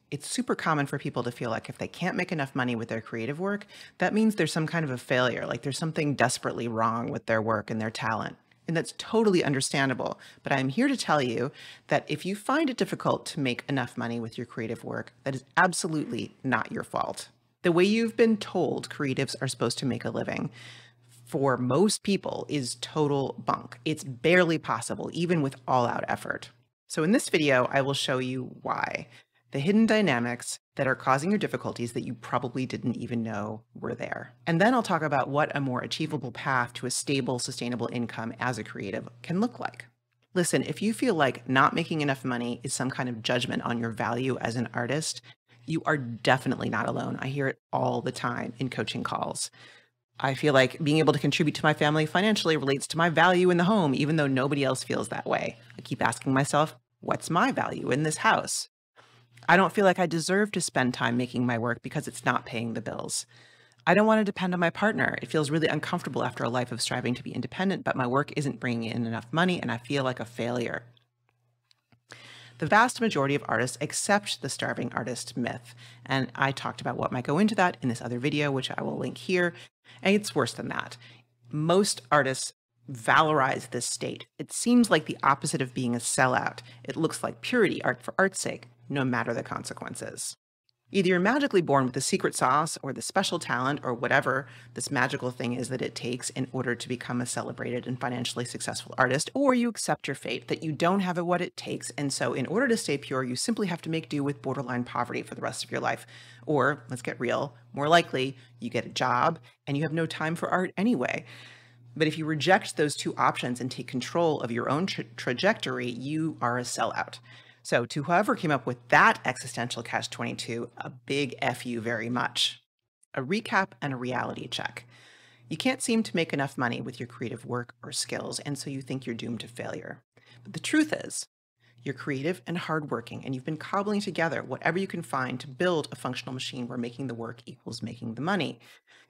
It's super common for people to feel like if they can't make enough money with their creative work, that means there's some kind of a failure, like there's something desperately wrong with their work and their talent. And that's totally understandable. But I'm here to tell you that if you find it difficult to make enough money with your creative work, that is absolutely not your fault. The way you've been told creatives are supposed to make a living for most people is total bunk. It's barely possible, even with all-out effort. So in this video, I will show you why. The hidden dynamics that are causing your difficulties that you probably didn't even know were there. And then I'll talk about what a more achievable path to a stable, sustainable income as a creative can look like. Listen, if you feel like not making enough money is some kind of judgment on your value as an artist, you are definitely not alone. I hear it all the time in coaching calls. I feel like being able to contribute to my family financially relates to my value in the home, even though nobody else feels that way. I keep asking myself, what's my value in this house? I don't feel like I deserve to spend time making my work because it's not paying the bills. I don't want to depend on my partner. It feels really uncomfortable after a life of striving to be independent, but my work isn't bringing in enough money and I feel like a failure. The vast majority of artists accept the starving artist myth, and I talked about what might go into that in this other video, which I will link here, and it's worse than that. Most artists valorize this state. It seems like the opposite of being a sellout. It looks like purity, art for art's sake, no matter the consequences. Either you're magically born with the secret sauce or the special talent or whatever this magical thing is that it takes in order to become a celebrated and financially successful artist, or you accept your fate that you don't have what it takes, and so in order to stay pure, you simply have to make do with borderline poverty for the rest of your life. Or, let's get real, more likely, you get a job and you have no time for art anyway. But if you reject those two options and take control of your own trajectory, you are a sellout. So to whoever came up with that existential catch-22, a big F you very much. A recap and a reality check. You can't seem to make enough money with your creative work or skills, and so you think you're doomed to failure. But the truth is, you're creative and hardworking, and you've been cobbling together whatever you can find to build a functional machine where making the work equals making the money.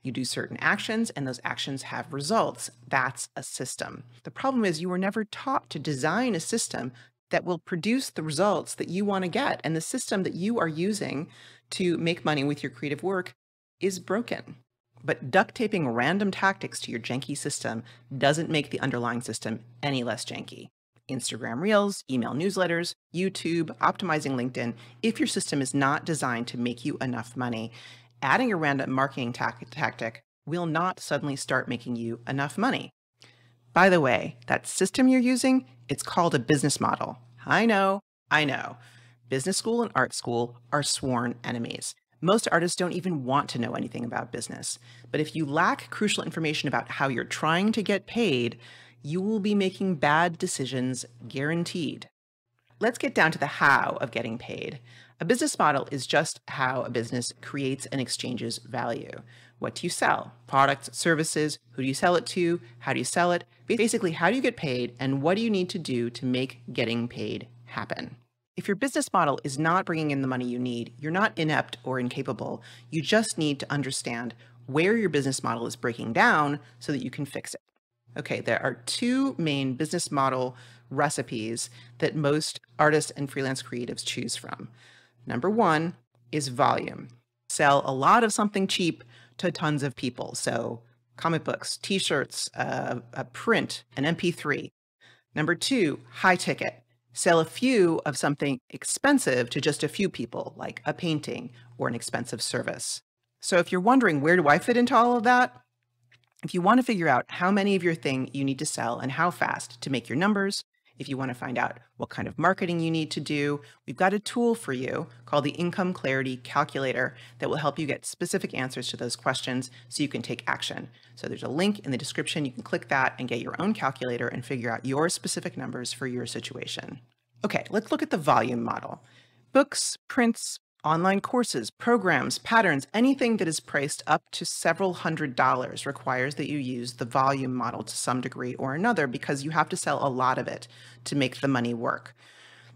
You do certain actions, and those actions have results. That's a system. The problem is you were never taught to design a system that will produce the results that you want to get. And the system that you are using to make money with your creative work is broken. But duct taping random tactics to your janky system doesn't make the underlying system any less janky. Instagram Reels, email newsletters, YouTube, optimizing LinkedIn, if your system is not designed to make you enough money, adding a random marketing tactic will not suddenly start making you enough money. By the way, that system you're using, it's called a business model. I know. Business school and art school are sworn enemies. Most artists don't even want to know anything about business. But if you lack crucial information about how you're trying to get paid, you will be making bad decisions, guaranteed. Let's get down to the how of getting paid. A business model is just how a business creates and exchanges value. What do you sell? Products, services, who do you sell it to? How do you sell it? Basically, how do you get paid and what do you need to do to make getting paid happen? If your business model is not bringing in the money you need, you're not inept or incapable. You just need to understand where your business model is breaking down so that you can fix it. Okay, there are two main business model recipes that most artists and freelance creatives choose from. Number one is volume. Sell a lot of something cheap to tons of people. So comic books, t-shirts, a print, an MP3. Number two, high ticket. Sell a few of something expensive to just a few people, like a painting or an expensive service. So if you're wondering, where do I fit into all of that? If you want to figure out how many of your thing you need to sell and how fast to make your numbers, if you want to find out what kind of marketing you need to do, we've got a tool for you called the Income Clarity Calculator that will help you get specific answers to those questions so you can take action. So there's a link in the description. You can click that and get your own calculator and figure out your specific numbers for your situation. Okay, let's look at the volume model. Books, prints, online courses, programs, patterns, anything that is priced up to several $100s requires that you use the volume model to some degree or another because you have to sell a lot of it to make the money work.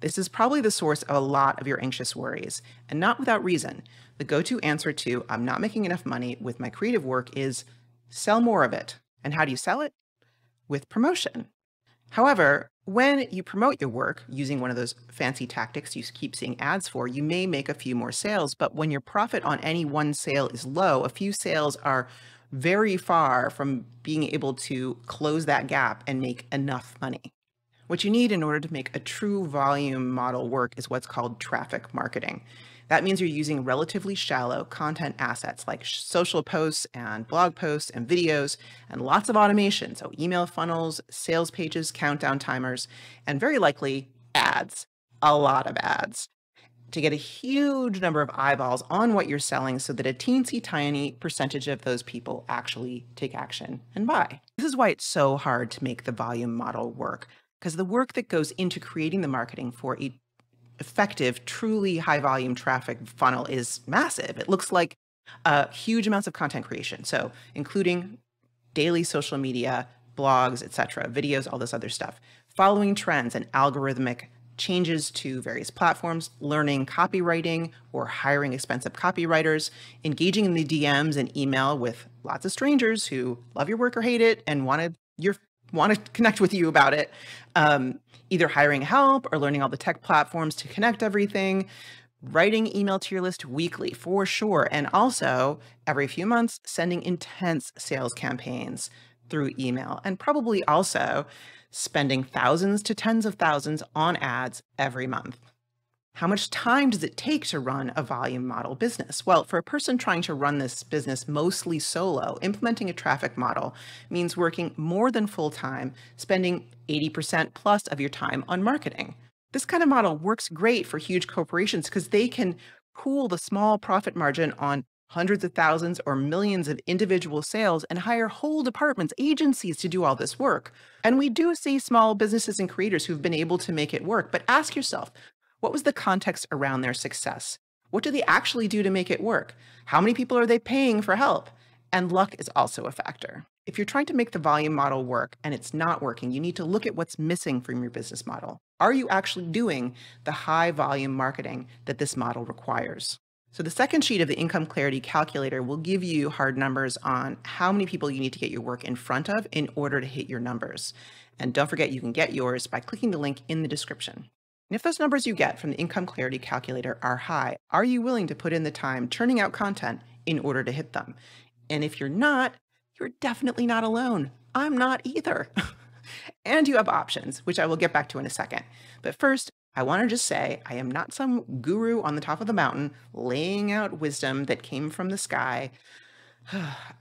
This is probably the source of a lot of your anxious worries, and not without reason. The go-to answer to "I'm not making enough money with my creative work" is sell more of it. And how do you sell it? With promotion. However, When you promote your work using one of those fancy tactics you keep seeing ads for, you may make a few more sales, but when your profit on any one sale is low, a few sales are very far from being able to close that gap and make enough money. What you need in order to make a true volume model work is what's called traffic marketing. That means you're using relatively shallow content assets like social posts and blog posts and videos and lots of automation. So email funnels, sales pages, countdown timers, and very likely ads, a lot of ads to get a huge number of eyeballs on what you're selling so that a teensy tiny percentage of those people actually take action and buy. This is why it's so hard to make the volume model work, because the work that goes into creating the marketing for a effective, truly high volume traffic funnel is massive. It looks like huge amounts of content creation. So including daily social media, blogs, etc., videos, all this other stuff, following trends and algorithmic changes to various platforms, learning copywriting or hiring expensive copywriters, engaging in the DMs and email with lots of strangers who love your work or hate it and want to connect with you about it. Either hiring help or learning all the tech platforms to connect everything, writing email to your list weekly for sure. And also every few months, sending intense sales campaigns through email, and probably also spending thousands to tens of thousands on ads every month. How much time does it take to run a volume model business? Well, for a person trying to run this business mostly solo, implementing a traffic model means working more than full-time, spending 80% plus of your time on marketing. This kind of model works great for huge corporations because they can pool the small profit margin on hundreds of thousands or millions of individual sales and hire whole departments, agencies to do all this work. And we do see small businesses and creators who've been able to make it work. But ask yourself, what was the context around their success? What do they actually do to make it work? How many people are they paying for help? And luck is also a factor. If you're trying to make the volume model work and it's not working, you need to look at what's missing from your business model. Are you actually doing the high volume marketing that this model requires? So the second sheet of the income clarity calculator will give you hard numbers on how many people you need to get your work in front of in order to hit your numbers. And don't forget, you can get yours by clicking the link in the description. And if those numbers you get from the income clarity calculator are high, are you willing to put in the time churning out content in order to hit them? And if you're not, you're definitely not alone. I'm not either. And you have options, which I will get back to in a second. But first, I want to just say I am not some guru on the top of the mountain laying out wisdom that came from the sky.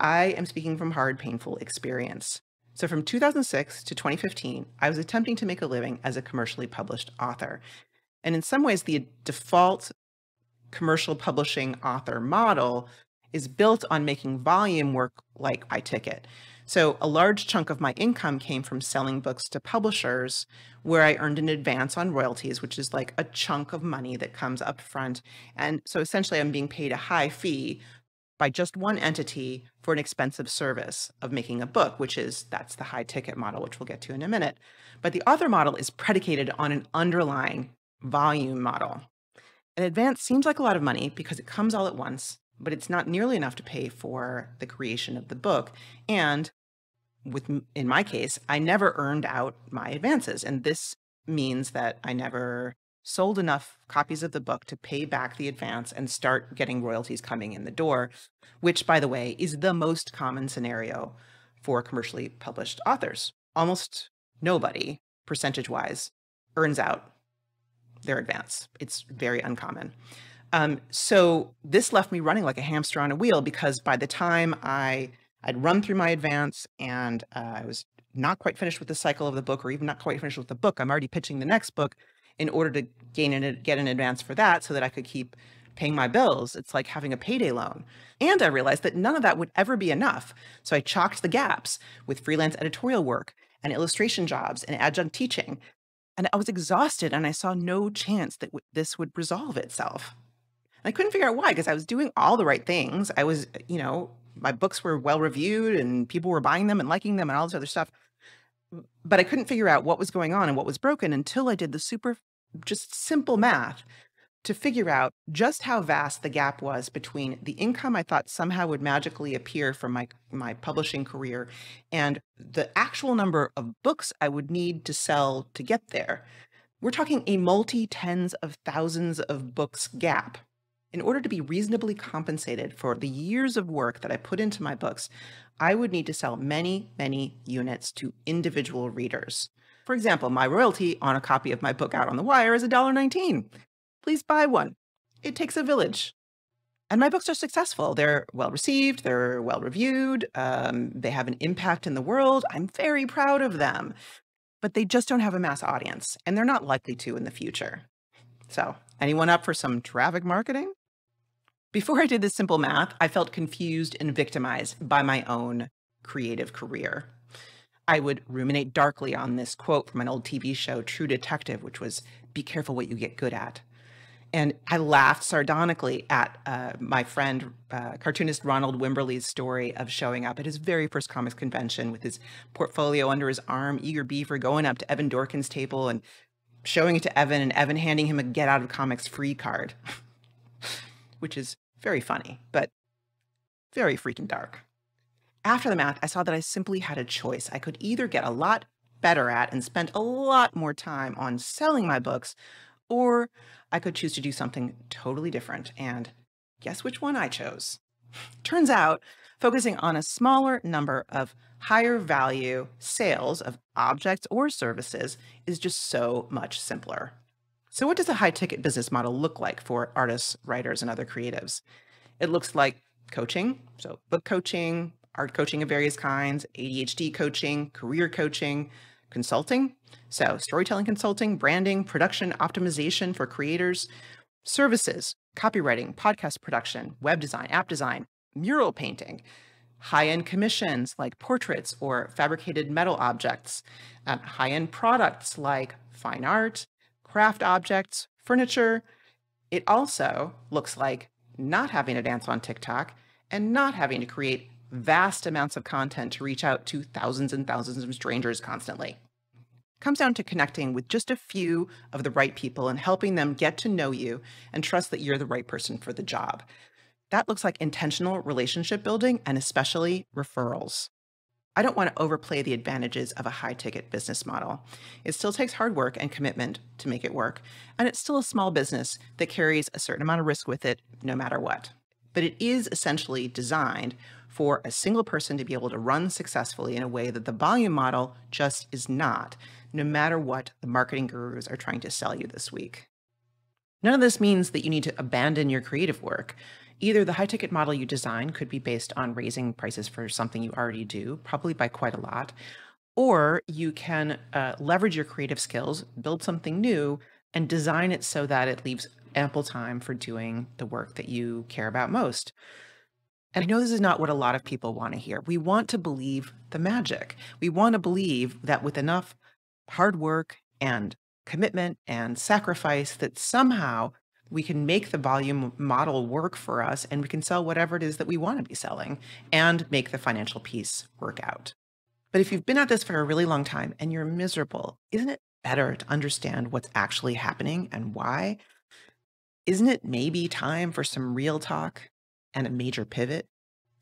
I am speaking from hard, painful experience. So from 2006 to 2015, I was attempting to make a living as a commercially published author. And in some ways, the default commercial publishing author model is built on making volume work like by ticket. So a large chunk of my income came from selling books to publishers where I earned an advance on royalties, which is like a chunk of money that comes up front. And so essentially I'm being paid a high fee by just one entity for an expensive service of making a book, that's the high ticket model, which we'll get to in a minute. But the author model is predicated on an underlying volume model. An advance seems like a lot of money because it comes all at once, but it's not nearly enough to pay for the creation of the book. And in my case, I never earned out my advances. And this means that I never sold enough copies of the book to pay back the advance and start getting royalties coming in the door, which, by the way, is the most common scenario for commercially published authors. Almost nobody, percentage-wise, earns out their advance. It's very uncommon. So this left me running like a hamster on a wheel because by the time I'd run through my advance and I was not quite finished with the cycle of the book or even not quite finished with the book, I'm already pitching the next book in order to get an advance for that so that I could keep paying my bills. It's like having a payday loan. And I realized that none of that would ever be enough. So I chalked the gaps with freelance editorial work and illustration jobs and adjunct teaching. And I was exhausted and I saw no chance that this would resolve itself. And I couldn't figure out why, because I was doing all the right things. I was, my books were well reviewed and people were buying them and liking them and all this other stuff. But I couldn't figure out what was going on and what was broken until I did the just simple math to figure out just how vast the gap was between the income I thought somehow would magically appear from my publishing career and the actual number of books I would need to sell to get there. We're talking a multi-tens of thousands of books gap. In order to be reasonably compensated for the years of work that I put into my books, I would need to sell many, many units to individual readers. For example, my royalty on a copy of my book out on the wire is $1.19. Please buy one. It takes a village. And my books are successful. They're well received, they're well reviewed, they have an impact in the world. I'm very proud of them. But they just don't have a mass audience, and they're not likely to in the future. So, anyone up for some traffic marketing? Before I did this simple math, I felt confused and victimized by my own creative career. I would ruminate darkly on this quote from an old TV show, True Detective, which was, "Be careful what you get good at." And I laughed sardonically at my friend, cartoonist Ronald Wimberly's story of showing up at his very first comics convention with his portfolio under his arm, eager beaver, going up to Evan Dorkin's table and showing it to Evan, and Evan handing him a get out of comics free card, which is very funny, but very freaking dark. After the math, I saw that I simply had a choice. I could either get a lot better at and spend a lot more time on selling my books, or I could choose to do something totally different. And guess which one I chose? Turns out, focusing on a smaller number of higher value sales of objects or services is just so much simpler. So what does a high ticket business model look like for artists, writers, and other creatives? It looks like coaching, so book coaching, art coaching of various kinds, ADHD coaching, career coaching, consulting, so storytelling consulting, branding, production optimization for creators, services, copywriting, podcast production, web design, app design, mural painting, high-end commissions like portraits or fabricated metal objects, high-end products like fine art, craft objects, furniture. It also looks like not having to dance on TikTok and not having to create vast amounts of content to reach out to thousands and thousands of strangers constantly. It comes down to connecting with just a few of the right people and helping them get to know you and trust that you're the right person for the job. That looks like intentional relationship building and especially referrals. I don't want to overplay the advantages of a high-ticket business model. It still takes hard work and commitment to make it work, and it's still a small business that carries a certain amount of risk with it no matter what. But it is essentially designed for a single person to be able to run successfully in a way that the volume model just is not, no matter what the marketing gurus are trying to sell you this week. None of this means that you need to abandon your creative work. Either the high-ticket model you design could be based on raising prices for something you already do, probably by quite a lot, or you can leverage your creative skills, build something new, and design it so that it leaves ample time for doing the work that you care about most. And I know this is not what a lot of people want to hear. We want to believe the magic. We want to believe that with enough hard work and commitment and sacrifice that somehow we can make the volume model work for us and we can sell whatever it is that we want to be selling and make the financial piece work out. But if you've been at this for a really long time and you're miserable, isn't it better to understand what's actually happening and why? Isn't it maybe time for some real talk and a major pivot?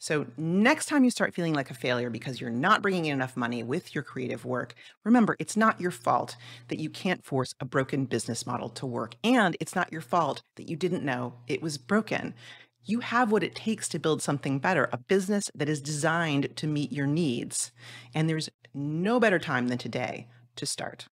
So next time you start feeling like a failure because you're not bringing in enough money with your creative work, remember, it's not your fault that you can't force a broken business model to work. And it's not your fault that you didn't know it was broken. You have what it takes to build something better, a business that is designed to meet your needs. And there's no better time than today to start.